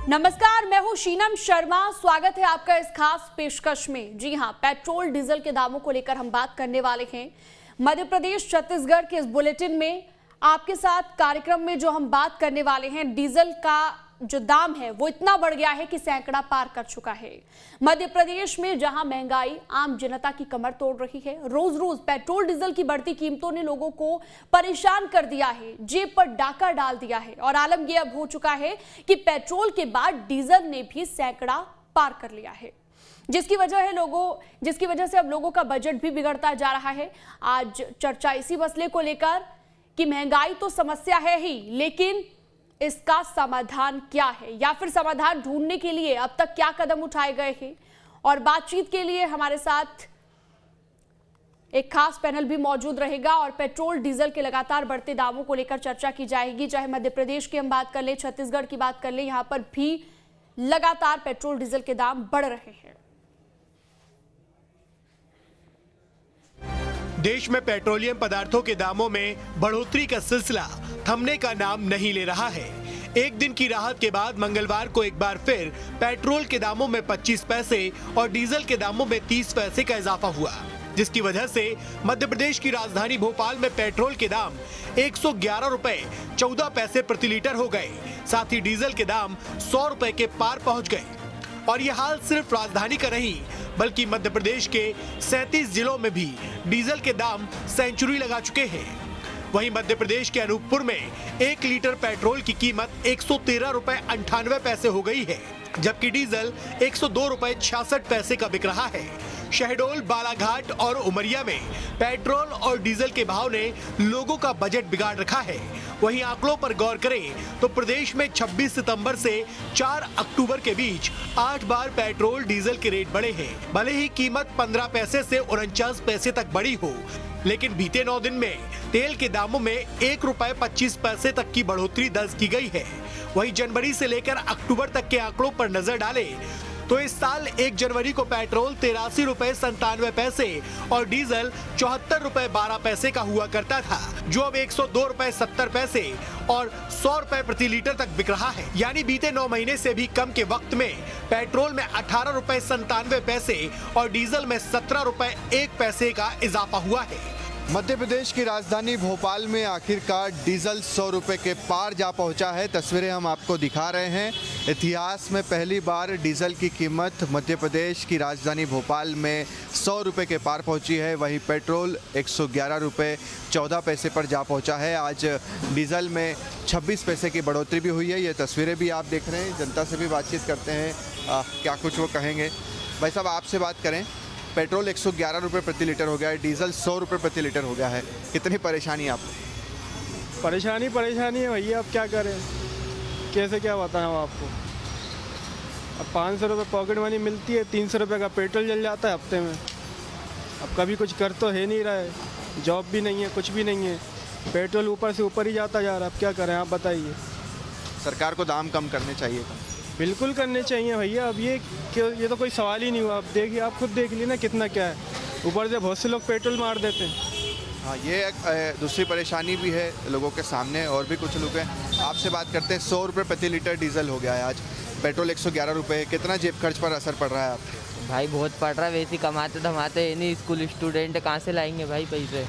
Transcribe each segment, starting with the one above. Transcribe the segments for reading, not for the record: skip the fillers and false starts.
नमस्कार, मैं हूं शीनम शर्मा। स्वागत है आपका इस खास पेशकश में। जी हां, पेट्रोल डीजल के दामों को लेकर हम बात करने वाले हैं। मध्य प्रदेश छत्तीसगढ़ के इस बुलेटिन में आपके साथ कार्यक्रम में जो हम बात करने वाले हैं, डीजल का जो दाम है वो इतना बढ़ गया है कि सैकड़ा पार कर चुका है। मध्य प्रदेश में जहां महंगाई आम जनता की कमर तोड़ रही है, रोज रोज पेट्रोल डीजल की बढ़ती कीमतों ने लोगों को परेशान कर दिया है, जेब पर डाका डाल दिया है और आलम यह अब हो चुका है कि पेट्रोल के बाद डीजल ने भी सैकड़ा पार कर लिया है, जिसकी वजह से अब लोगों का बजट भी बिगड़ता जा रहा है। आज चर्चा इसी मसले को लेकर कि महंगाई तो समस्या है ही, लेकिन इसका समाधान क्या है या फिर समाधान ढूंढने के लिए अब तक क्या कदम उठाए गए हैं। और बातचीत के लिए हमारे साथ एक खास पैनल भी मौजूद रहेगा और पेट्रोल डीजल के लगातार बढ़ते दामों को लेकर चर्चा की जाएगी। चाहे मध्य प्रदेश की हम बात कर ले, छत्तीसगढ़ की बात कर ले, यहां पर भी लगातार पेट्रोल डीजल के दाम बढ़ रहे हैं। देश में पेट्रोलियम पदार्थों के दामों में बढ़ोतरी का सिलसिला थमने का नाम नहीं ले रहा है। एक दिन की राहत के बाद मंगलवार को एक बार फिर पेट्रोल के दामों में 25 पैसे और डीजल के दामों में 30 पैसे का इजाफा हुआ, जिसकी वजह से मध्य प्रदेश की राजधानी भोपाल में पेट्रोल के दाम 111 रुपए 14 पैसे प्रति लीटर हो गए। साथ ही डीजल के दाम 100 रुपए के पार पहुंच गए। और ये हाल सिर्फ राजधानी का नहीं, बल्कि मध्य प्रदेश के 37 जिलों में भी डीजल के दाम सेंचुरी लगा चुके हैं। वहीं मध्य प्रदेश के अनूपपुर में 1 लीटर पेट्रोल की कीमत 113 रुपए 98 पैसे हो गई है, जबकि डीजल 102 रुपए 66 पैसे का बिक रहा है। शहडोल, बालाघाट और उमरिया में पेट्रोल और डीजल के भाव ने लोगों का बजट बिगाड़ रखा है। वहीं आंकड़ों पर गौर करें तो प्रदेश में 26 सितंबर से 4 अक्टूबर के बीच 8 बार पेट्रोल डीजल के रेट बढ़े हैं। भले ही कीमत 15 पैसे से 49 पैसे तक बढ़ी हो, लेकिन बीते 9 दिन में तेल के दामों में 1 रुपए 25 पैसे तक की बढ़ोतरी दर्ज की गई है। वहीं जनवरी से लेकर अक्टूबर तक के आंकड़ों पर नजर डालें तो इस साल 1 जनवरी को पेट्रोल 83 रुपए 97 पैसे और डीजल 74 रुपए 12 पैसे का हुआ करता था, जो अब 102 रुपए 70 पैसे और 100 रुपए प्रति लीटर तक बिक रहा है। यानी बीते 9 महीने से भी कम के वक्त में पेट्रोल में 18 रुपए 97 पैसे और डीजल में 17 रुपए 1 पैसे का इजाफा हुआ है। मध्य प्रदेश की राजधानी भोपाल में आखिरकार डीजल 100 रुपए के पार जा पहुंचा है। तस्वीरें हम आपको दिखा रहे हैं। इतिहास में पहली बार डीजल की कीमत मध्य प्रदेश की राजधानी भोपाल में 100 रुपए के पार पहुंची है। वहीं पेट्रोल 111 रुपए 14 पैसे पर जा पहुंचा है। आज डीजल में 26 पैसे की बढ़ोतरी भी हुई है। ये तस्वीरें भी आप देख रहे हैं। जनता से भी बातचीत करते हैं, क्या कुछ वो कहेंगे। भाई साहब, आपसे बात करें, पेट्रोल 111 रुपये प्रति लीटर हो गया है, डीजल 100 रुपये प्रति लीटर हो गया है। कितनी परेशानी है आपको? परेशानी है भैया, अब क्या करें, कैसे क्या बताऊँ आपको। अब 500 रुपये पॉकेट मनी मिलती है, 300 रुपये का पेट्रोल जल जाता है हफ्ते में। अब कभी कुछ कर तो है नहीं रहा है, जॉब भी नहीं है, कुछ भी नहीं है, पेट्रोल ऊपर से ऊपर ही जाता जा रहा है। अब क्या करें आप बताइए। सरकार को दाम कम करने चाहिए। बिल्कुल करने चाहिए भैया। अब ये तो कोई सवाल ही नहीं हुआ। अब देखिए, आप खुद देख ली ना कितना क्या है, ऊपर से बहुत से लोग पेट्रोल मार देते हैं। हाँ, ये एक दूसरी परेशानी भी है लोगों के सामने। और भी कुछ लोग हैं, आपसे बात करते हैं। 100 रुपये प्रति लीटर डीजल हो गया है आज, पेट्रोल 111 रुपये। कितना जेब खर्च पर असर पड़ रहा है आपके? भाई बहुत पड़ रहा है, वैसे कमाते धमाते है नहीं, स्कूल स्टूडेंट कहाँ से लाएंगे भाई पैसे।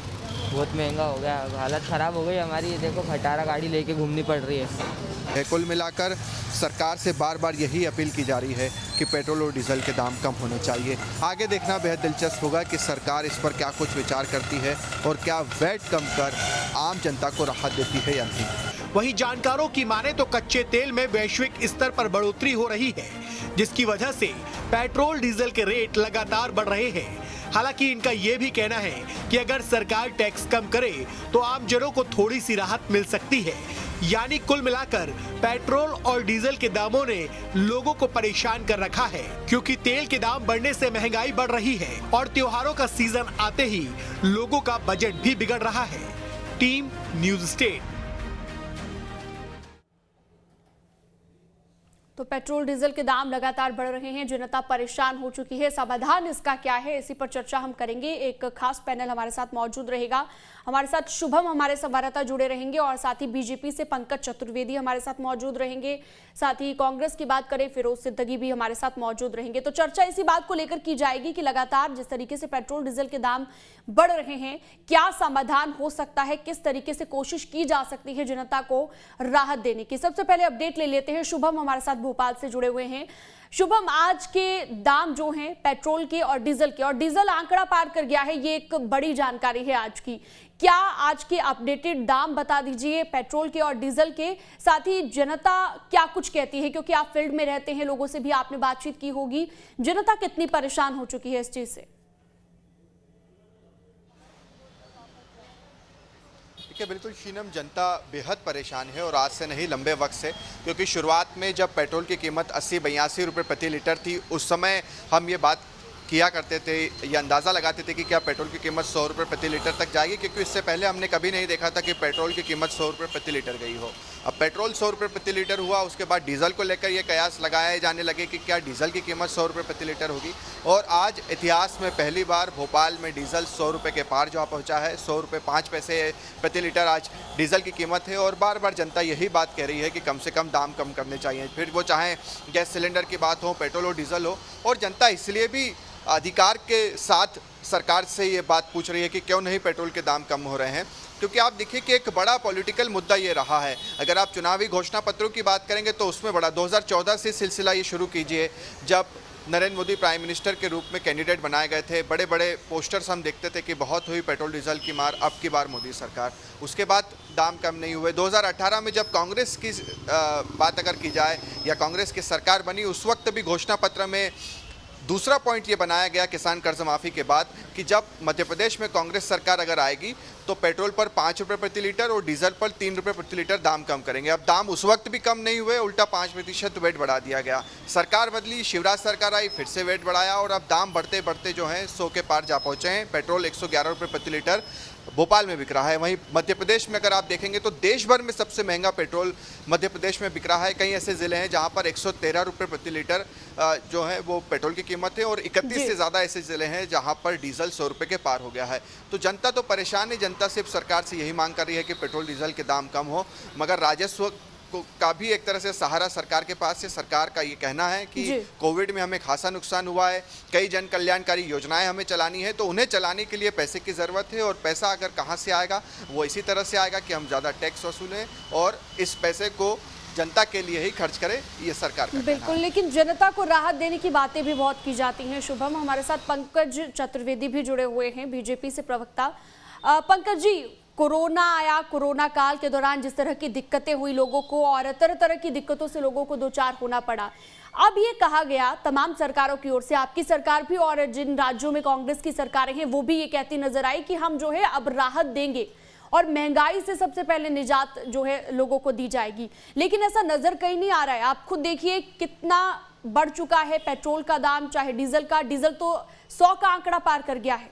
बहुत महंगा हो गया, हालत ख़राब हो गई हमारी। ये देखो, खटारा गाड़ी लेके घूमनी पड़ रही है। कुल मिलाकर सरकार से बार बार यही अपील की जा रही है कि पेट्रोल और डीजल के दाम कम होने चाहिए। आगे देखना बेहद दिलचस्प होगा कि सरकार इस पर क्या कुछ विचार करती है और क्या वैट कम कर आम जनता को राहत देती है या नहीं। वहीं जानकारों की माने तो कच्चे तेल में वैश्विक स्तर पर बढ़ोतरी हो रही है, जिसकी वजह से पेट्रोल डीजल के रेट लगातार बढ़ रहे हैं। हालांकि इनका ये भी कहना है कि अगर सरकार टैक्स कम करे तो आम जनों को थोड़ी सी राहत मिल सकती है। यानी कुल मिलाकर पेट्रोल और डीजल के दामों ने लोगों को परेशान कर रखा है, क्योंकि तेल के दाम बढ़ने से महंगाई बढ़ रही है और त्योहारों का सीजन आते ही लोगों का बजट भी बिगड़ रहा है। Team news state. तो पेट्रोल डीजल के दाम लगातार बढ़ रहे हैं, जनता परेशान हो चुकी है। समाधान इसका क्या है, इसी पर चर्चा हम करेंगे। एक खास पैनल हमारे साथ मौजूद रहेगा। हमारे साथ शुभम हमारे संवाददाता जुड़े रहेंगे और साथ ही बीजेपी से पंकज चतुर्वेदी हमारे साथ मौजूद रहेंगे। साथ ही कांग्रेस की बात करें, फिरोज सिद्दगी भी हमारे साथ मौजूद रहेंगे। तो चर्चा इसी बात को लेकर की जाएगी कि लगातार जिस तरीके से पेट्रोल डीजल के दाम बढ़ रहे हैं, क्या समाधान हो सकता है, किस तरीके से कोशिश की जा सकती है जनता को राहत देने की। सबसे पहले अपडेट ले लेते हैं, शुभम हमारे साथ भोपाल से जुड़े हुए हैं। शुभम, आज के दाम जो हैं पेट्रोल के और डीजल के, और डीजल आंकड़ा पार कर गया है, ये एक बड़ी जानकारी है आज की। क्या आज के अपडेटेड दाम बता दीजिए पेट्रोल के और डीजल के, साथ ही जनता क्या कुछ कहती है, क्योंकि आप फील्ड में रहते हैं, लोगों से भी आपने बातचीत की होगी, जनता कितनी परेशान हो चुकी है इस चीज से? देखिए, बिल्कुल शीनम, जनता बेहद परेशान है और आज से नहीं, लंबे वक्त से। क्योंकि शुरुआत में जब पेट्रोल की कीमत 80-82 रुपये प्रति लीटर थी, उस समय हम ये बात किया करते थे, ये अंदाज़ा लगाते थे कि क्या पेट्रोल की कीमत 100 रुपये प्रति लीटर तक जाएगी, क्योंकि इससे पहले हमने कभी नहीं देखा था कि पेट्रोल की कीमत 100 रुपये प्रति लीटर गई हो। अब पेट्रोल 100 रुपये प्रति लीटर हुआ, उसके बाद डीजल को लेकर ये कयास लगाए जाने लगे कि क्या डीजल की कीमत 100 रुपये प्रति लीटर होगी। और आज इतिहास में पहली बार भोपाल में डीजल 100 रुपये के पार जा पहुँचा है। 100 रुपये 5 पैसे प्रति लीटर आज डीजल की कीमत है। और बार बार जनता यही बात कह रही है कि कम से कम दाम कम करने चाहिए, फिर वो चाहे गैस सिलेंडर की बात हो, पेट्रोल हो, डीजल हो। और जनता इसलिए भी अधिकार के साथ सरकार से ये बात पूछ रही है कि क्यों नहीं पेट्रोल के दाम कम हो रहे हैं, क्योंकि आप देखिए कि एक बड़ा पॉलिटिकल मुद्दा ये रहा है। अगर आप चुनावी घोषणा पत्रों की बात करेंगे तो उसमें बड़ा 2014 से सिलसिला ये शुरू कीजिए, जब नरेंद्र मोदी प्राइम मिनिस्टर के रूप में कैंडिडेट बनाए गए थे। बड़े बड़े पोस्टर्स हम देखते थे कि बहुत हुई पेट्रोल डीजल की मार, अब की बार मोदी सरकार। उसके बाद दाम कम नहीं हुए। 2018 में जब कांग्रेस की बात अगर की जाए या कांग्रेस की सरकार बनी, उस वक्त भी घोषणा पत्र में दूसरा पॉइंट ये बनाया गया किसान कर्ज माफ़ी के बाद कि जब मध्य प्रदेश में कांग्रेस सरकार अगर आएगी तो पेट्रोल पर 5 रुपये प्रति लीटर और डीजल पर 3 रुपये प्रति लीटर दाम कम करेंगे। अब दाम उस वक्त भी कम नहीं हुए, उल्टा 5% वेट बढ़ा दिया गया। सरकार बदली, शिवराज सरकार आई, फिर से वेट बढ़ाया और अब दाम बढ़ते बढ़ते जो हैं 100 के पार जा पहुँचे हैं। पेट्रोल 111 रुपये प्रति लीटर भोपाल में बिक रहा है। वहीं मध्य प्रदेश में अगर आप देखेंगे तो देश भर में सबसे महंगा पेट्रोल मध्य प्रदेश में बिक रहा है। कई ऐसे ज़िले हैं जहां पर 113 रुपये प्रति लीटर जो है वो पेट्रोल की कीमत है और 31 से ज़्यादा ऐसे ज़िले हैं जहां पर डीजल 100 रुपये के पार हो गया है। तो जनता तो परेशान है। जनता सिर्फ सरकार से यही मांग कर रही है कि पेट्रोल डीजल के दाम कम हो, मगर राजस्व का भी एक तरह से सहारा सरकार के पास है। सरकार का ये कहना है कि कोविड में हमें खासा नुकसान हुआ है, कई जन कल्याणकारी योजनाएं हमें चलानी है, तो उन्हें चलाने के लिए पैसे की ज़रूरत है। और पैसा अगर कहाँ से आएगा, वो इसी तरह से आएगा कि हम ज़्यादा टैक्स वसूलें और इस पैसे को जनता के लिए ही खर्च करें, ये सरकार का बिल्कुल। लेकिन जनता को राहत देने की बातें भी बहुत की जाती हैं। शुभम, हमारे साथ पंकज चतुर्वेदी भी जुड़े हुए हैं, बीजेपी से प्रवक्ता। पंकज जी, कोरोना आया, कोरोना काल के दौरान जिस तरह की दिक्कतें हुई लोगों को और तरह तरह की दिक्कतों से लोगों को दो चार होना पड़ा। अब ये कहा गया तमाम सरकारों की ओर से, आपकी सरकार भी और जिन राज्यों में कांग्रेस की सरकारें हैं वो भी ये कहती नजर आई कि हम जो है अब राहत देंगे और महंगाई से सबसे पहले निजात जो है लोगों को दी जाएगी। लेकिन ऐसा नजर कहीं नहीं आ रहा है। आप खुद देखिए कितना बढ़ चुका है पेट्रोल का दाम, चाहे डीजल का। डीजल तो 100 का आंकड़ा पार कर गया है।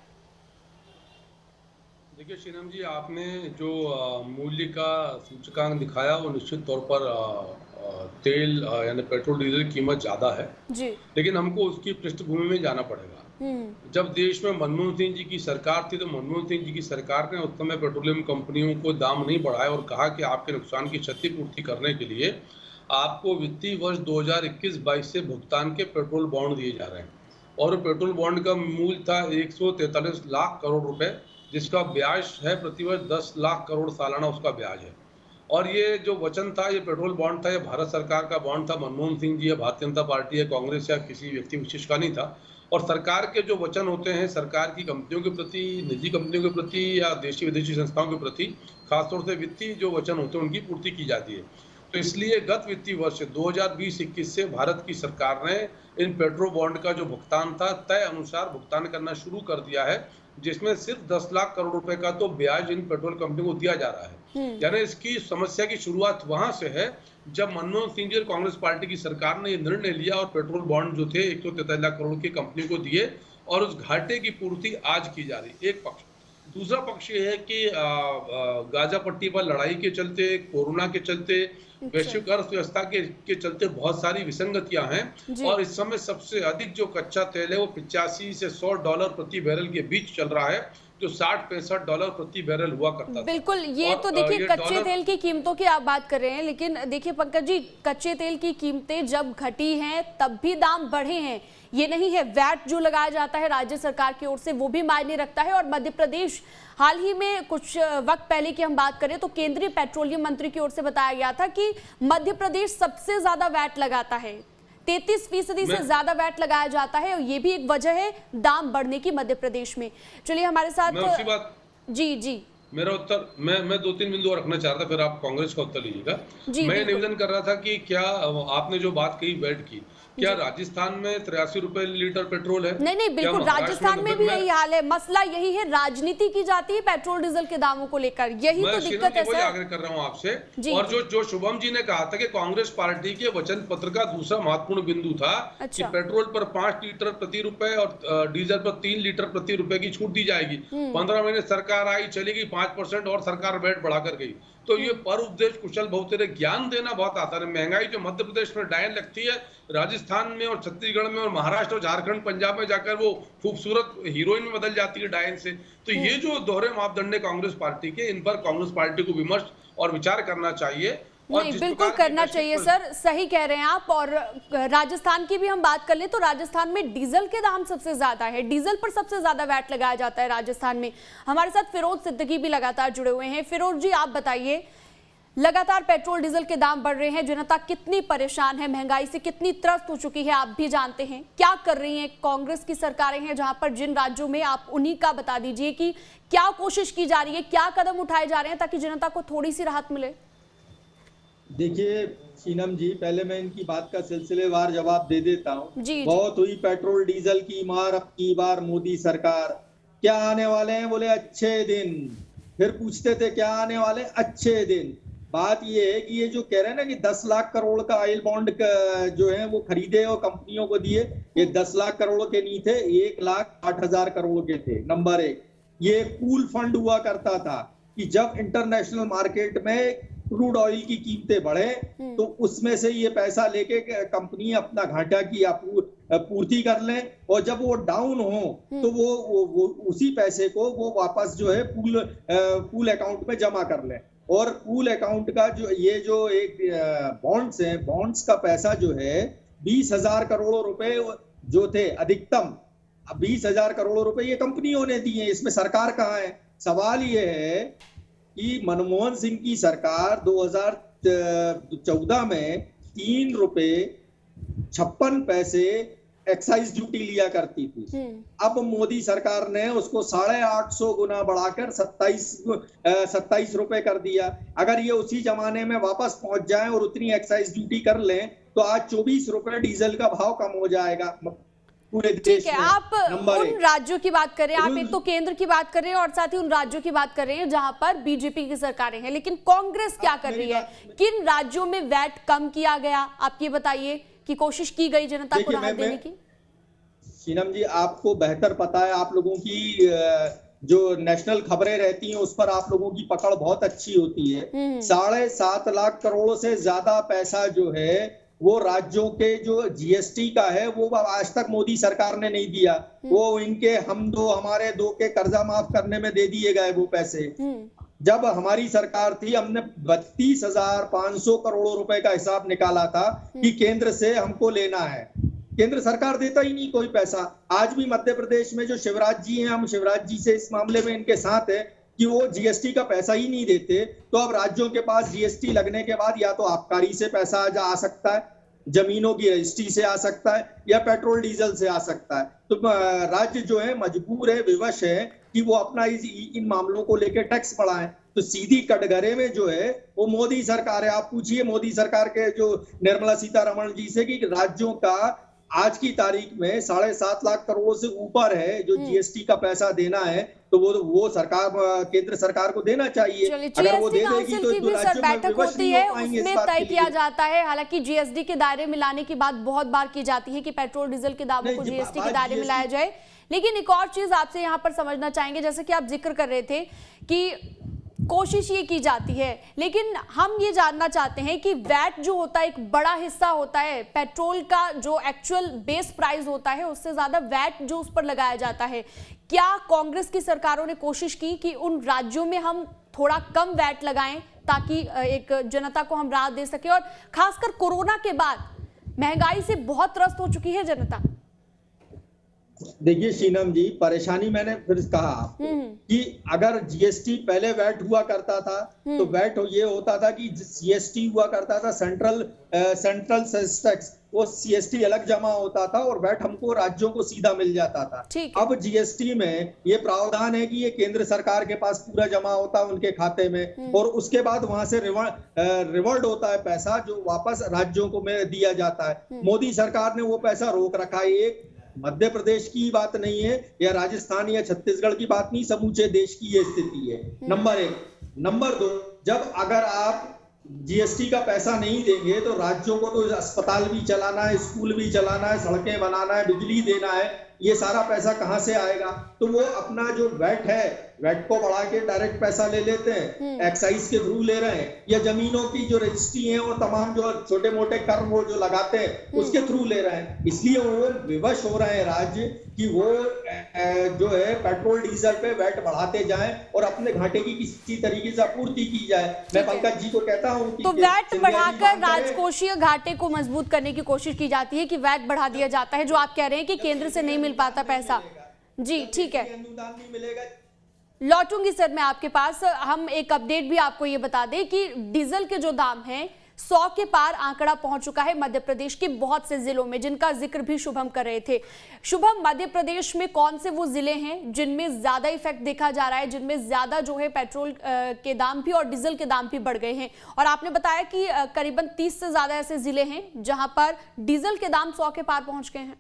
देखिए शीनम जी, आपने जो मूल्य का सूचकांक दिखाया वो निश्चित तौर पर तेल यानी पेट्रोल डीजल की कीमत ज़्यादा है जी, लेकिन हमको उसकी पृष्ठभूमि में जाना पड़ेगा। जब देश में मनमोहन सिंह जी की सरकार थी तो मनमोहन सिंह जी की सरकार ने उस समय पेट्रोलियम कंपनियों को दाम नहीं बढ़ाए और कहा कि आपके नुकसान की क्षतिपूर्ति करने के लिए आपको वित्तीय वर्ष 2021-22 से भुगतान के पेट्रोल बॉन्ड दिए जा रहे हैं। और पेट्रोल बॉन्ड का मूल्य था 143 लाख करोड़ रुपए, जिसका ब्याज है प्रतिवर्ष 10 लाख करोड़ सालाना उसका ब्याज है। और ये जो वचन था, ये पेट्रोल बॉन्ड था, ये भारत सरकार का बॉन्ड था। मनमोहन सिंह जी या भारतीय जनता पार्टी या कांग्रेस या किसी व्यक्ति विशेष का नहीं था। और सरकार के जो वचन होते हैं सरकार की कंपनियों के प्रति, निजी कंपनियों के प्रति या देशी विदेशी संस्थाओं के प्रति, खासतौर से वित्तीय जो वचन होते हैं उनकी पूर्ति की जाती है। तो इसलिए गत वित्तीय वर्ष 2020-21 से भारत की सरकार ने इन पेट्रोल बॉन्ड का जो भुगतान था तय अनुसार भुगतान करना शुरू कर दिया है, जिसमें सिर्फ 10 लाख करोड़ रुपए का तो ब्याज इन पेट्रोल कंपनियों को दिया जा रहा है। यानी इसकी समस्या की शुरुआत वहां से है जब मनमोहन सिंह जी और कांग्रेस पार्टी की सरकार ने यह निर्णय लिया और पेट्रोल बॉन्ड जो थे 143 लाख करोड़ की कंपनी को दिए और उस घाटे की पूर्ति आज की जा रही। एक पक्ष। दूसरा पक्ष ये है कि गाजा पट्टी पर लड़ाई के चलते, कोरोना के चलते वैश्विक अर्थव्यवस्था के चलते बहुत सारी विसंगतियां हैं और इस समय सबसे अधिक जो कच्चा तेल है वो 85 से $100 प्रति बैरल के बीच चल रहा है, जो $60-65 प्रति बैरल हुआ करता था। बिल्कुल, ये तो देखिए कच्चे तेल की कीमतों की आप बात कर रहे हैं, लेकिन देखिए पंकज जी, कच्चे तेल की कीमतें जब घटी हैं तब भी दाम बढ़े हैं। ये नहीं है वैट जो लगाया जाता है राज्य सरकार की ओर से वो भी मायने रखता है। और मध्य प्रदेश, हाल ही में कुछ वक्त पहले की हम बात करें तो केंद्रीय पेट्रोलियम मंत्री की ओर से बताया गया था कि मध्य प्रदेश सबसे ज्यादा वैट लगाता है, 33% से ज्यादा वैट लगाया जाता है और ये भी एक वजह है दाम बढ़ने की मध्य प्रदेश में। चलिए हमारे साथ जी मेरा उत्तर मैं 2-3 बिंदु और रखना चाह रहा था, फिर आप कांग्रेस का उत्तर लीजिएगा। मैं निवेदन कर रहा था कि क्या आपने जो बात कही वैट की, क्या राजस्थान में 83 रुपए लीटर पेट्रोल है? नहीं, बिल्कुल राजस्थान में भी यही हाल है। मसला यही है, राजनीति की जाती है पेट्रोल डीजल के दामों को लेकर, यही तो दिक्कत है सर। मैं आग्रह कर रहा हूं आपसे। और जो शुभम जी ने कहा था कि कांग्रेस पार्टी के वचन पत्र का दूसरा महत्वपूर्ण बिंदु था कि पेट्रोल पर 5 लीटर प्रति रुपए और डीजल पर 3 लीटर प्रति रुपए की छूट दी जाएगी। 15 महीने सरकार आई चली गई, 5% और सरकार वैट बढ़ाकर गई। तो ये पर उपदेश कुशल बहुतेरे ज्ञान देना बहुत आसान है। महंगाई जो मध्य प्रदेश में डायन लगती है, राजस्थान में और छत्तीसगढ़ में और महाराष्ट्र और झारखंड पंजाब में जाकर वो खूबसूरत हीरोइन में बदल जाती है डायन से। तो ये जो दोहरे मापदंड है कांग्रेस पार्टी के, इन पर कांग्रेस पार्टी को विमर्श और विचार करना चाहिए। नहीं, बिल्कुल करना चाहिए सर, सही कह रहे हैं आप। और राजस्थान की भी हम बात कर ले तो राजस्थान में डीजल के दाम सबसे ज्यादा है, डीजल पर सबसे ज्यादा वैट लगाया जाता है राजस्थान में। हमारे साथ फिरोज सिद्दीकी भी लगातार जुड़े हुए हैं। फिरोज जी, आप बताइए, लगातार पेट्रोल डीजल के दाम बढ़ रहे हैं, जनता कितनी परेशान है, महंगाई से कितनी त्रस्त हो चुकी है, आप भी जानते हैं। क्या कर रही हैं कांग्रेस की सरकारें हैं जहां पर, जिन राज्यों में, आप उन्हीं का बता दीजिए कि क्या कोशिश की जा रही है, क्या कदम उठाए जा रहे हैं ताकि जनता को थोड़ी सी राहत मिले? देखिए शीनम जी, पहले मैं इनकी बात का सिलसिलेवार जवाब दे देता हूँ। बहुत हुई पेट्रोल डीजल की मार, अब की बार मोदी सरकार। क्या आने वाले हैं? बोले अच्छे दिन। फिर पूछते थे क्या आने वाले? अच्छे दिन। बात ये है कि ये जो कह रहे हैं ना कि 10 लाख करोड़ का ऑयल बॉन्ड जो है वो खरीदे और कंपनियों को दिए, ये 10 लाख करोड़ के नहीं थे, 1,08,000 करोड़ के थे। नंबर 1, ये पूल फंड हुआ करता था कि जब इंटरनेशनल मार्केट में क्रूड ऑयल की कीमतें बढ़े तो उसमें से ये पैसा लेके कंपनी अपना घाटा की पूर्ति कर लें, और जब वो डाउन हो तो वो उसी पैसे को वो वापस जो है पूल अकाउंट में जमा कर लें। और पूल अकाउंट का जो एक बॉन्ड्स हैं, बॉन्ड्स का पैसा जो है 20,000 करोड़ रुपए जो थे अधिकतम, 20,000 करोड़ रुपए ये कंपनियों ने दिए, इसमें सरकार कहाँ है? सवाल ये है कि मनमोहन सिंह की सरकार 2014 में 3 रुपए 56 पैसे एक्साइज ड्यूटी लिया करती थी। अब मोदी सरकार ने उसको 850 गुना बढ़ाकर 27 रुपए कर दिया। अगर ये उसी जमाने में वापस पहुंच जाए और उतनी एक्साइज ड्यूटी कर लें तो आज 24 रुपए डीजल का भाव कम हो जाएगा पूरे देश में। आप उन राज्यों की बात कर रहे हैं, आप एक तो केंद्र की बात कर रहे हैं और साथ ही उन राज्यों की बात कर रहे हैं जहां पर बीजेपी की सरकारें हैं, लेकिन कांग्रेस क्या कर रही है? किन राज्यों में वैट कम किया गया, आप ये बताइए कि कोशिश की गई जनता को राहत देने की? शीनम जी, आपको बेहतर पता है, आप लोगों की जो नेशनल खबरें रहती हैं उस पर आप लोगों की पकड़ बहुत अच्छी होती है। 7.5 लाख करोड़ से ज्यादा पैसा जो है वो राज्यों के जो जीएसटी का है वो आज तक मोदी सरकार ने नहीं दिया। वो इनके हमारे दो के कर्जा माफ करने में दे दिए गए वो पैसे। जब हमारी सरकार थी हमने 32,500 करोड़ रुपए का हिसाब निकाला था कि केंद्र से हमको लेना है, केंद्र सरकार देता ही नहीं कोई पैसा। आज भी मध्य प्रदेश में जो शिवराज जी हैं, हम शिवराज जी से इस मामले में इनके साथ है कि वो जीएसटी का पैसा ही नहीं देते। तो अब राज्यों के पास जीएसटी लगने के बाद या तो आबकारी से पैसा आ सकता है, जमीनों की रजिस्ट्री से आ सकता है, या पेट्रोल डीजल से आ सकता है। तो राज्य जो है मजबूर है, विवश है कि वो अपना इन मामलों को लेकर टैक्स बढ़ाएं। तो सीधी कटघरे में जो है वो मोदी सरकार है। आप पूछिए मोदी सरकार के जो निर्मला सीतारमण जी से कि राज्यों का आज की तारीख में 7.5 लाख करोड़ से ऊपर है जो जीएसटी का पैसा देना है, तो वो सरकार केंद्र सरकार को देना चाहिए। अगर वो दे देगी तो सर बैठक होती है उसमें तय किया जाता है। हालांकि जीएसटी के दायरे में लाने की बात बहुत बार की जाती है कि पेट्रोल डीजल के दामों को जीएसटी के दायरे में लाया जाए, लेकिन एक और चीज आपसे यहाँ पर समझना चाहेंगे, जैसे कि आप जिक्र कर रहे थे कि कोशिश ये की जाती है, लेकिन हम ये जानना चाहते हैं कि वैट जो होता है एक बड़ा हिस्सा होता है पेट्रोल का, जो एक्चुअल बेस प्राइस होता है उससे ज्यादा वैट जो उस पर लगाया जाता है। क्या कांग्रेस की सरकारों ने कोशिश की कि उन राज्यों में हम थोड़ा कम वैट लगाएं ताकि एक जनता को हम राहत दे सके, और खासकर कोरोना के बाद महंगाई से बहुत त्रस्त हो चुकी है जनता? देखिए शीनम जी, परेशानी मैंने फिर कहा आपको कि अगर जीएसटी पहले वैट हुआ करता था तो वैट ये होता था कि जीएसटी हुआ करता था सेंट्रल सेस टैक्स, वो सीएसटी अलग जमा होता था और वैट हमको राज्यों को सीधा मिल जाता था। अब जीएसटी में ये प्रावधान है कि ये केंद्र सरकार के पास पूरा जमा होता है उनके खाते में, और उसके बाद वहां से रिवर्ट होता है पैसा जो वापस राज्यों को में दिया जाता है। मोदी सरकार ने वो पैसा रोक रखा है। एक मध्य प्रदेश की बात नहीं है या राजस्थान या छत्तीसगढ़ की बात नहीं, समूचे देश की ये स्थिति है। नंबर 1। नंबर 2, जब अगर आप जीएसटी का पैसा नहीं देंगे तो राज्यों को तो अस्पताल भी चलाना है, स्कूल भी चलाना है, सड़कें बनाना है, बिजली देना है, ये सारा पैसा कहां से आएगा? तो वो अपना जो वैट है, वैट को बढ़ा के डायरेक्ट पैसा ले लेते हैं, एक्साइज के थ्रू ले रहे हैं, या जमीनों की जो रजिस्ट्री है वो तमाम जो छोटे मोटे कर वो जो लगाते हैं उसके थ्रू ले रहे हैं। इसलिए वो विवश हो रहे हैं राज्य कि वो जो है पेट्रोल डीजल पे वैट बढ़ाते जाएं और अपने घाटे की किसी तरीके से आपूर्ति की जाए। मैं पंकज जी को कहता हूं कि तो वैट बढ़ाकर राजकोषीय घाटे को मजबूत करने की कोशिश की जाती है कि वैट बढ़ा दिया जाता है, जो आप कह रहे हैं कि केंद्र से नहीं मिल पाता पैसा। जी ठीक है, अनुदान नहीं मिलेगा। लौटूंगी सर मैं आपके पास। हम एक अपडेट भी आपको ये बता दें कि डीजल के जो दाम हैं 100 के पार आंकड़ा पहुंच चुका है मध्य प्रदेश के बहुत से जिलों में, जिनका जिक्र भी शुभम कर रहे थे। शुभम, मध्य प्रदेश में कौन से वो जिले हैं जिनमें ज्यादा इफेक्ट देखा जा रहा है, जिनमें ज्यादा जो है पेट्रोल के दाम भी और डीजल के दाम भी बढ़ गए हैं? और आपने बताया कि करीबन 30 से ज्यादा ऐसे जिले हैं जहां पर डीजल के दाम 100 के पार पहुंच गए हैं।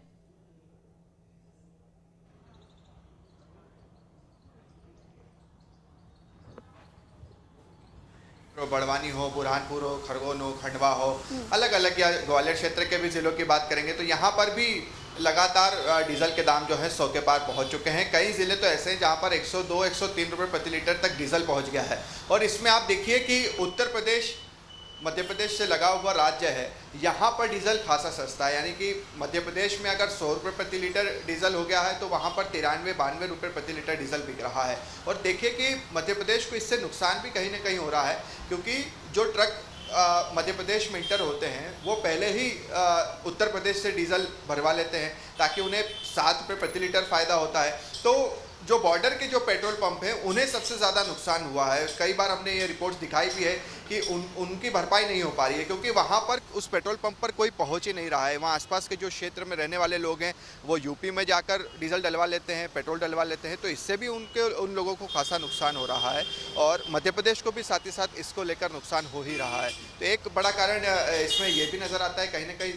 बड़वानी हो, बुरहानपुर हो, खरगोन हो, खंडवा हो, अलग अलग, या ग्वालियर क्षेत्र के भी जिलों की बात करेंगे तो यहाँ पर भी लगातार डीजल के दाम जो है 100 के पार पहुँच चुके हैं। कई ज़िले तो ऐसे हैं जहाँ पर 102, 103 रुपये प्रति लीटर तक डीजल पहुँच गया है। और इसमें आप देखिए कि उत्तर प्रदेश मध्य प्रदेश से लगा हुआ राज्य है, यहाँ पर डीजल खासा सस्ता है। यानी कि मध्य प्रदेश में अगर 100 रुपये प्रति लीटर डीजल हो गया है तो वहाँ पर 93-92 रुपये प्रति लीटर डीजल बिक रहा है। और देखिए कि मध्य प्रदेश को इससे नुकसान भी कहीं ना कहीं हो रहा है, क्योंकि जो ट्रक मध्य प्रदेश में इंटर होते हैं वो पहले ही उत्तर प्रदेश से डीजल भरवा लेते हैं ताकि उन्हें 7 रुपये प्रति लीटर फ़ायदा होता है। तो जो बॉर्डर के जो पेट्रोल पंप हैं उन्हें सबसे ज़्यादा नुकसान हुआ है। कई बार हमने ये रिपोर्ट्स दिखाई भी है कि उनकी भरपाई नहीं हो पा रही है, क्योंकि वहाँ पर उस पेट्रोल पंप पर कोई पहुँच ही नहीं रहा है। वहाँ आसपास के जो क्षेत्र में रहने वाले लोग हैं वो यूपी में जाकर डीजल डलवा लेते हैं, पेट्रोल डलवा लेते हैं, तो इससे भी उन लोगों को खासा नुकसान हो रहा है। और मध्य प्रदेश को भी साथ ही साथ इसको लेकर नुकसान हो ही रहा है। तो एक बड़ा कारण इसमें ये भी नज़र आता है कहीं ना कहीं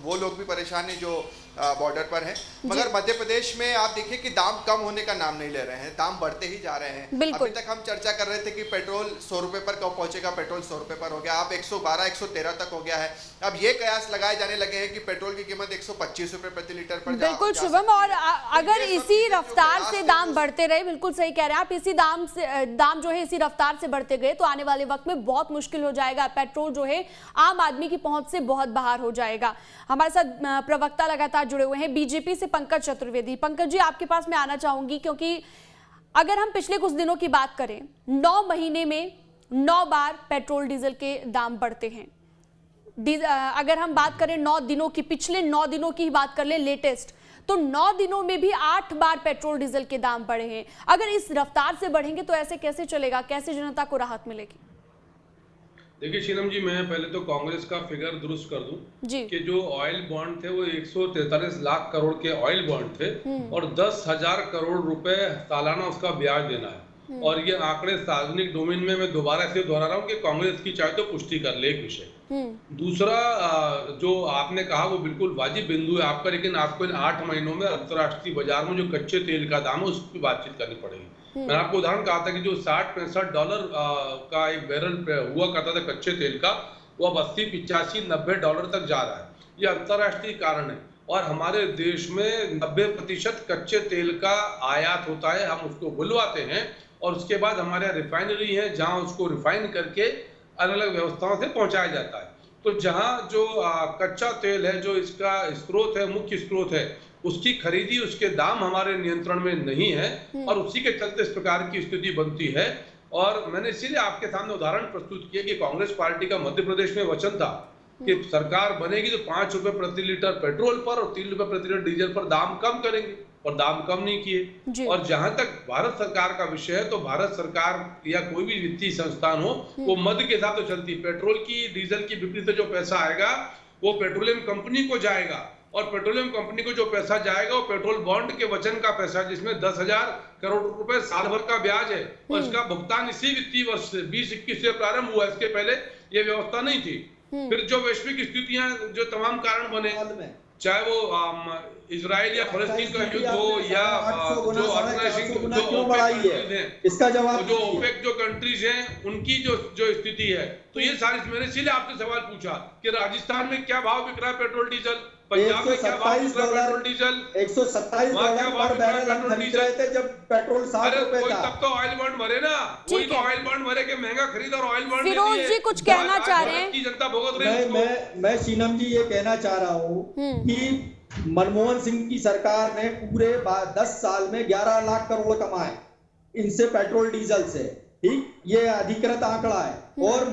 वो लोग भी परेशान हैं जो बॉर्डर पर हैं। मगर मध्य प्रदेश में आप देखिए कि दाम कम होने का नाम नहीं ले रहे हैं, दाम बढ़ते ही जा रहे हैं। अभी तक हम चर्चा कर रहे थे कि पेट्रोल 100 रुपये पर कब पहुंचेगा, पेट्रोल 100 रुपये पर हो गया, अब 112, 113 तक हो गया है। अब ये कयास लगाए जाने लगे हैं कि पेट्रोल की कीमत 125 रुपये प्रति लीटर पर बिल्कुल शुभम, और अगर इसी रफ्तार से दाम बढ़ते रहे, बिल्कुल सही कह रहे हैं आप, इसी दाम जो है इसी रफ्तार से बढ़ते गए तो आने वाले वक्त में बहुत मुश्किल हो जाएगा। पेट्रोल जो है आम आदमी की पहुंच से बहुत बाहर हो जाएगा। हमारे साथ प्रवक्ता लगातार जुड़े हुए हैं बीजेपी से, पंकज चतुर्वेदी। पंकज जी, आपके पास मैं आना चाहूंगी, क्योंकि अगर हम पिछले कुछ दिनों की बात करें, 9 महीने में 9 बार पेट्रोल डीजल के दाम बढ़ते हैं। अगर हम बात करें 9 दिनों की, पिछले 9 दिनों की बात कर ले लेटेस्ट, तो 9 दिनों में भी 8 बार पेट्रोल डीजल के दाम बढ़े हैं। अगर इस रफ्तार से बढ़ेंगे तो ऐसे कैसे चलेगा, कैसे जनता को राहत मिलेगी? देखिए शीनम जी, मैं पहले तो कांग्रेस का फिगर दुरुस्त कर दूं कि जो ऑयल बॉन्ड थे वो 143 लाख करोड़ के ऑयल बॉन्ड थे और 10,000 करोड़ रुपए सालाना उसका ब्याज देना है। और ये आंकड़े सार्वजनिक डोमेन में, मैं दोबारा से दोहरा रहा हूँ कि कांग्रेस की चाहे तो पुष्टि कर ले एक विषय। दूसरा, जो आपने कहा वो बिल्कुल वाजिब बिंदु है आपका, लेकिन आपको इन 8 महीनों में अंतर्राष्ट्रीय बाजार में जो कच्चे तेल का दाम है उस पर बातचीत करनी पड़ेगी। मैंने आपको उदाहरण कहा था कि जो $60-65 का एक बैरल हुआ करता था कच्चे तेल का, वो अब $80-85-90 तक जा रहा है। ये अंतर्राष्ट्रीय कारण है। और हमारे देश में 90% कच्चे तेल का आयात होता है, हम उसको बुलवाते हैं और उसके बाद हमारे यहाँ रिफाइनरी है जहां उसको रिफाइन करके अलग अलग व्यवस्थाओं से पहुंचाया जाता है। तो जहां जो कच्चा तेल है, जो इसका स्रोत है, मुख्य स्रोत है, उसकी खरीदी, उसके दाम हमारे नियंत्रण में नहीं है और उसी के चलते इस प्रकार की स्थिति बनती है। और मैंने इसीलिए आपके सामने उदाहरण प्रस्तुत किया कि कांग्रेस पार्टी का मध्य प्रदेश में वचन था कि सरकार बनेगी तो 5 रुपए प्रति लीटर पेट्रोल पर और 3 रुपए प्रति लीटर डीजल पर दाम कम करेंगे, और दाम कम नहीं किए। और जहां तक भारत सरकार का विषय है तो भारत सरकार या कोई भी वित्तीय संस्थान हो वो मध्य के साथ तो चलती। पेट्रोल की, डीजल की बिक्री से जो पैसा आएगा वो पेट्रोलियम कंपनी को जाएगा, और पेट्रोलियम कंपनी को जो पैसा जाएगा वो पेट्रोल बॉन्ड के वचन का पैसा, जिसमें 10,000 करोड़ रुपए साल भर का ब्याज है, और इसका भुगतान इसी वित्तीय वर्ष से 2021 से प्रारंभ हुआ। इसके पहले ये व्यवस्था नहीं थी। फिर जो वैश्विक स्थितियां, जो तमाम कारण बने, चाहे वो इजराइल या फलस्तीन का युद्ध हो या जो इसका जवाब जो ओपेक जो कंट्रीज हैं उनकी जो स्थिति है, तो ये सारी, मैंने इसीलिए आपसे सवाल पूछा कि राजस्थान में क्या भाव बिक रहा है पेट्रोल डीजल, पंजाब में क्या भाव बिक रहा है पेट्रोल डीजल, $127 पर बैरल हम खरीद रहे थे जब पेट्रोल 60 रुपए था। तब तो ऑयल बॉन्ड भरे ना, वही तो ऑयल बॉन्ड भरे के महंगा खरीद और ऑयल बॉन्ड। फिरोज जी कुछ कहना चाह रहे हैं? जनता भुगत रही है। मैं शीनम जी ये कहना चाह रहा हूँ कि मनमोहन सिंह की सरकार ने पूरे 10 साल में 11 लाख करोड़ कमाए इनसे, पेट्रोल डीजल से, ठीक, ये अधिकृत आंकड़ा है। और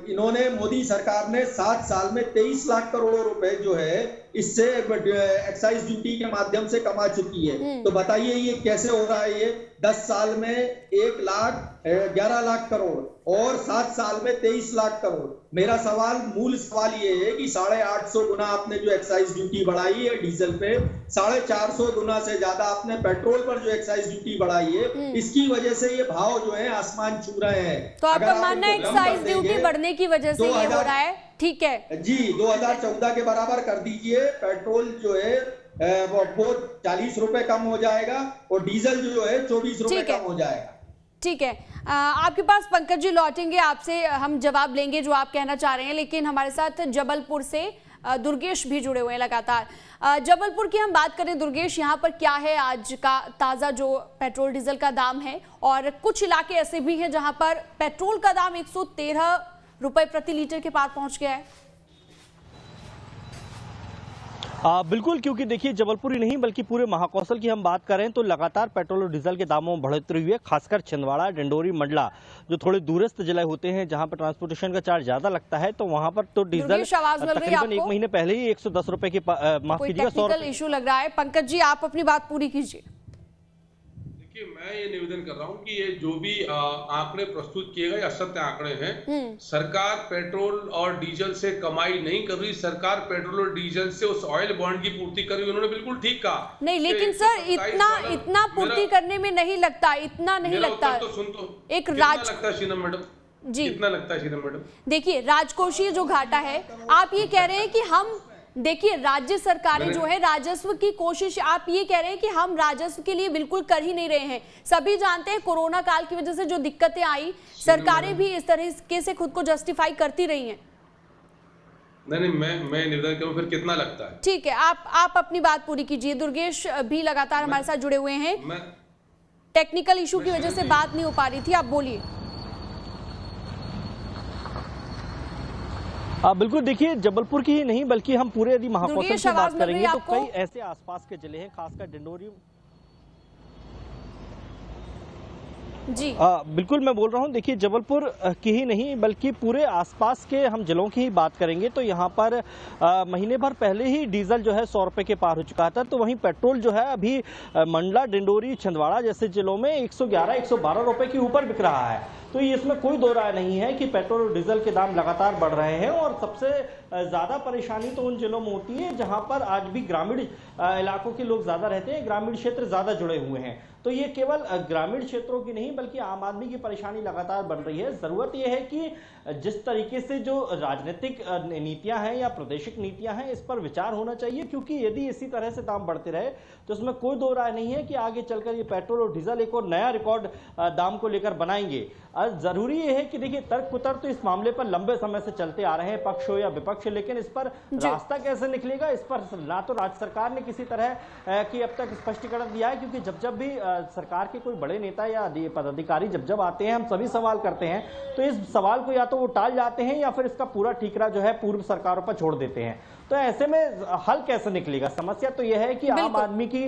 इन्होंने, मोदी सरकार ने 7 साल में 23 लाख करोड़ रुपए जो है इससे एक्साइज ड्यूटी के माध्यम से कमा चुकी है। तो बताइए ये कैसे हो रहा है? ये 10 साल में 11 लाख करोड़ और 7 साल में 23 लाख करोड़। मेरा मूल सवाल ये है कि 850 गुना आपने जो एक्साइज ड्यूटी बढ़ाई है डीजल पे, 450 गुना से ज्यादा आपने पेट्रोल पर जो एक्साइज ड्यूटी बढ़ाई है, इसकी वजह से ये भाव जो है आसमान छू रहे हैं। तो आपका मानना है एक्साइज ड्यूटी बढ़ने की वजह से ये हो रहा है? ठीक है जी, 2014 के बराबर कर दीजिए। पेट्रोल जो है वो 40 रुपए कम हो जाएगा और डीजल जो है 24 रुपए कम हो जाएगा। ठीक है, आपके पास पंकज जी लौटेंगे, आपसे हम जवाब लेंगे जो आप कहना चाह रहे हैं, लेकिन हमारे साथ जबलपुर से दुर्गेश भी जुड़े हुए हैं लगातार। जबलपुर की हम बात करें दुर्गेश, यहाँ पर क्या है आज का ताज़ा जो पेट्रोल डीजल का दाम है? और कुछ इलाके ऐसे भी हैं जहाँ पर पेट्रोल का दाम 113 रुपए प्रति लीटर के पार पहुँच गया है। बिल्कुल, क्योंकि देखिए जबलपुर ही नहीं बल्कि पूरे महाकौशल की हम बात करें तो लगातार पेट्रोल और डीजल के दामों में बढ़ोतरी हुई है। खासकर छिंदवाड़ा, डिंडोरी, मंडला जो थोड़े दूरस्थ जिले होते हैं जहां पर ट्रांसपोर्टेशन का चार्ज ज्यादा लगता है, तो वहां पर तो डीजल तकरीबन 1 महीने पहले ही 110 रुपए की, माफ कीजिएगा, 100 रुपए इशू लग रहा है। पंकज जी आप अपनी बात पूरी कीजिए। देखिए, मैं ये निवेदन कर रहा हूँ कि ये जो भी आंकड़े प्रस्तुत किए गए असत्य आंकड़े हैं। सरकार पेट्रोल और डीजल से कमाई नहीं कर रही, सरकार पेट्रोल और डीजल से उस ऑयल बॉन्ड की पूर्ति कर रही। उन्होंने बिल्कुल ठीक कहा। नहीं, लेकिन सर इतना पूर्ति करने में नहीं लगता, इतना नहीं लगता। तो सुन तो, एक लगता है शीनम मैडम जी, कितना लगता है शीनम मैडम? देखिए, राजकोषीय जो घाटा है, आप ये कह रहे हैं कि हम, देखिए राज्य सरकारें जो है राजस्व की कोशिश, आप ये कह रहे हैं कि हम राजस्व के लिए बिल्कुल कर ही नहीं रहे हैं। सभी जानते हैं कोरोना काल की वजह से जो दिक्कतें आई, सरकारें भी इस तरीके से खुद को जस्टिफाई करती रही हैं। नहीं, मैं निवेदन करूं, फिर कितना लगता है? ठीक है, आप अपनी बात पूरी कीजिए। दुर्गेश भी लगातार हमारे साथ जुड़े हुए हैं। टेक्निकल इशू की वजह से बात नहीं हो पा रही थी, आप बोलिए। बिल्कुल, देखिए जबलपुर की ही नहीं बल्कि हम पूरे यदि महाकौशल की बात करेंगे तो कई ऐसे आसपास के जिले हैं, खासकर डिंडोरी जी। बिल्कुल मैं बोल रहा हूं, देखिए जबलपुर की ही नहीं बल्कि पूरे आसपास के हम जिलों की ही बात करेंगे तो यहाँ पर महीने भर पहले ही डीजल जो है 100 रुपए के पार हो चुका था। तो वहीं पेट्रोल जो है अभी मंडला, डिंडोरी, छिंदवाड़ा जैसे जिलों में 111-112 रुपए के ऊपर बिक रहा है। तो इसमें कोई दो राय नहीं है कि पेट्रोल और डीजल के दाम लगातार बढ़ रहे हैं। और सबसे ज़्यादा परेशानी तो उन जिलों में होती है जहां पर आज भी ग्रामीण इलाकों के लोग ज़्यादा रहते हैं, ग्रामीण क्षेत्र ज़्यादा जुड़े हुए हैं। तो ये केवल ग्रामीण क्षेत्रों की नहीं बल्कि आम आदमी की परेशानी लगातार बढ़ रही है। ज़रूरत यह है कि जिस तरीके से जो राजनीतिक नीतियां हैं या प्रादेशिक नीतियां हैं, इस पर विचार होना चाहिए, क्योंकि यदि इसी तरह से दाम बढ़ते रहे तो इसमें कोई दो राय नहीं है कि आगे चलकर ये पेट्रोल और डीजल एक और नया रिकॉर्ड दाम को लेकर बनाएंगे। जरूरी ये है कि देखिए तर्क कुतर्क तो इस मामले पर लंबे समय से चलते आ रहे हैं, पक्ष हो या विपक्ष, लेकिन इस पर रास्ता कैसे निकलेगा, इस पर ना तो राज्य सरकार ने किसी तरह की अब तक स्पष्टीकरण दिया है, क्योंकि जब भी सरकार के कोई बड़े नेता या पदाधिकारी जब जब आते हैं, हम सभी सवाल करते हैं, तो इस सवाल को या तो वो टाल जाते हैं या फिर इसका पूरा ठीकरा जो है पूर्व सरकारों पर छोड़ देते हैं। तो ऐसे में हल कैसे निकलेगा? समस्या तो यह है कि आम आदमी की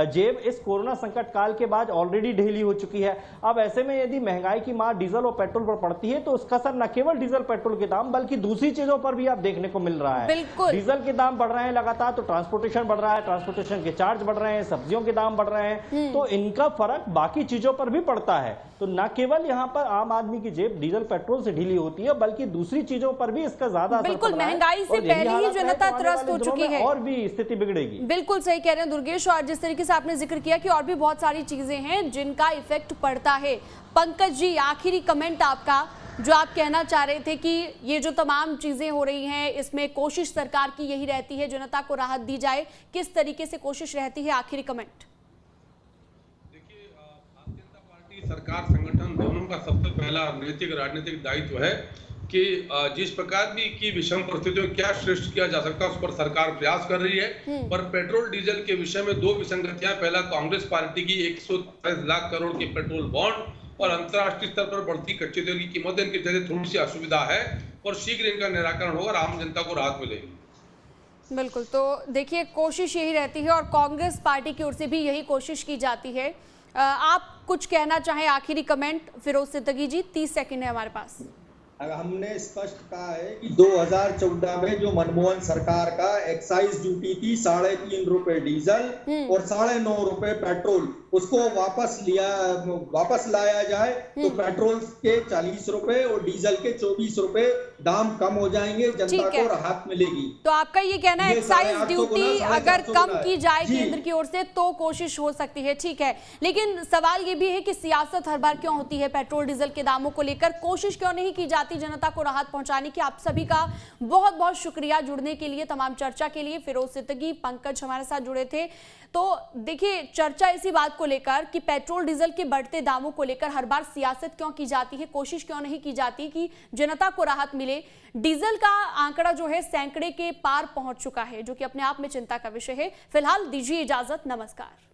जेब इस कोरोना संकट काल के बाद ऑलरेडी ढीली हो चुकी है। अब ऐसे में यदि महंगाई की मार डीजल और पेट्रोल पर पड़ती है तो उसका असर न केवल डीजल पेट्रोल के दाम बल्कि दूसरी चीजों पर भी आप देखने को मिल रहा है। डीजल के दाम बढ़ रहे हैं लगातार, तो ट्रांसपोर्टेशन बढ़ रहा है, ट्रांसपोर्टेशन के चार्ज बढ़ रहे हैं, सब्जियों के दाम बढ़ रहे हैं, तो इनका फर्क बाकी चीजों पर भी पड़ता है। तो न केवल यहाँ पर आम आदमी की जेब डीजल पेट्रोल से ढीली होती है बल्कि दूसरी चीजों पर भी इसका ज्यादा असर पड़ रहा है। महंगाई से पहले ही जनता त्रस्त हो चुकी है और भी स्थिति बिगड़ेगी। बिल्कुल सही कह रहे हैं दुर्गेश, और जिस तरीके से आपने जिक्र किया कि और भी बहुत सारी चीजें हैं जिनका इफेक्ट पड़ता है। पंकज जी, आखिरी कमेंट आपका, जो आप कहना चाह रहे थे कि ये जो तमाम चीजें हो रही हैं इसमें कोशिश सरकार की यही रहती है जनता को राहत दी जाए, किस तरीके से कोशिश रहती है? आखिरी कमेंट। देखिए, भारतीय जनता पार्टी सरकार संगठन दोनों का सबसे पहला नैतिक राजनीतिक दायित्व है कि जिस प्रकार भी की विषम परिस्थितियों में क्या श्रेष्ठ किया जा सकता है उस पर सरकार प्रयास कर रही है। पर पेट्रोल डीजल के विषय में दो विसंगतियां, पहला कांग्रेस पार्टी की 140 लाख करोड़ के पेट्रोल बॉन्ड और अंतर्राष्ट्रीय स्तर पर बढ़ती कच्चे तेल की कीमत, इनकी वजह थोड़ी सी असुविधा है और शीघ्र इनका निराकरण होगा और आम जनता को राहत मिलेगी। बिल्कुल, तो देखिए कोशिश यही रहती है और कांग्रेस पार्टी की ओर से भी यही कोशिश की जाती है। आप कुछ कहना चाहें आखिरी कमेंट? फिरोज सिद्दीकी जी, 30 सेकंड है हमारे पास। हमने स्पष्ट कहा है कि 2014 में जो मनमोहन सरकार का एक्साइज ड्यूटी थी 3.5 रुपए डीजल और 9.5 रुपए पेट्रोल, उसको वापस लाया जाए तो पेट्रोल के 40 रुपए और डीजल के 24 रुपए दाम कम हो जाएंगे, जनता को राहत मिलेगी। तो आपका ये कहना है एक्साइज ड्यूटी अगर कम की जाए केंद्र की ओर से तो कोशिश हो सकती है, ठीक है। लेकिन सवाल ये भी है कि सियासत हर बार क्यों होती है पेट्रोल डीजल के दामों को लेकर? कोशिश क्यों नहीं की जाती जनता को राहत पहुंचाने की? आप सभी का बहुत बहुत शुक्रिया जुड़ने के लिए, तमाम चर्चा के लिए। फिरोज सिद्दीकी, पंकज हमारे साथ जुड़े थे। तो देखिए, चर्चा इसी बात को लेकर कि पेट्रोल डीजल के बढ़ते दामों को लेकर हर बार सियासत क्यों की जाती है, कोशिश क्यों नहीं की जाती कि जनता को राहत मिले। डीजल का आंकड़ा जो है सैकड़े के पार पहुंच चुका है, जो कि अपने आप में चिंता का विषय है। फिलहाल दीजिए इजाजत, नमस्कार।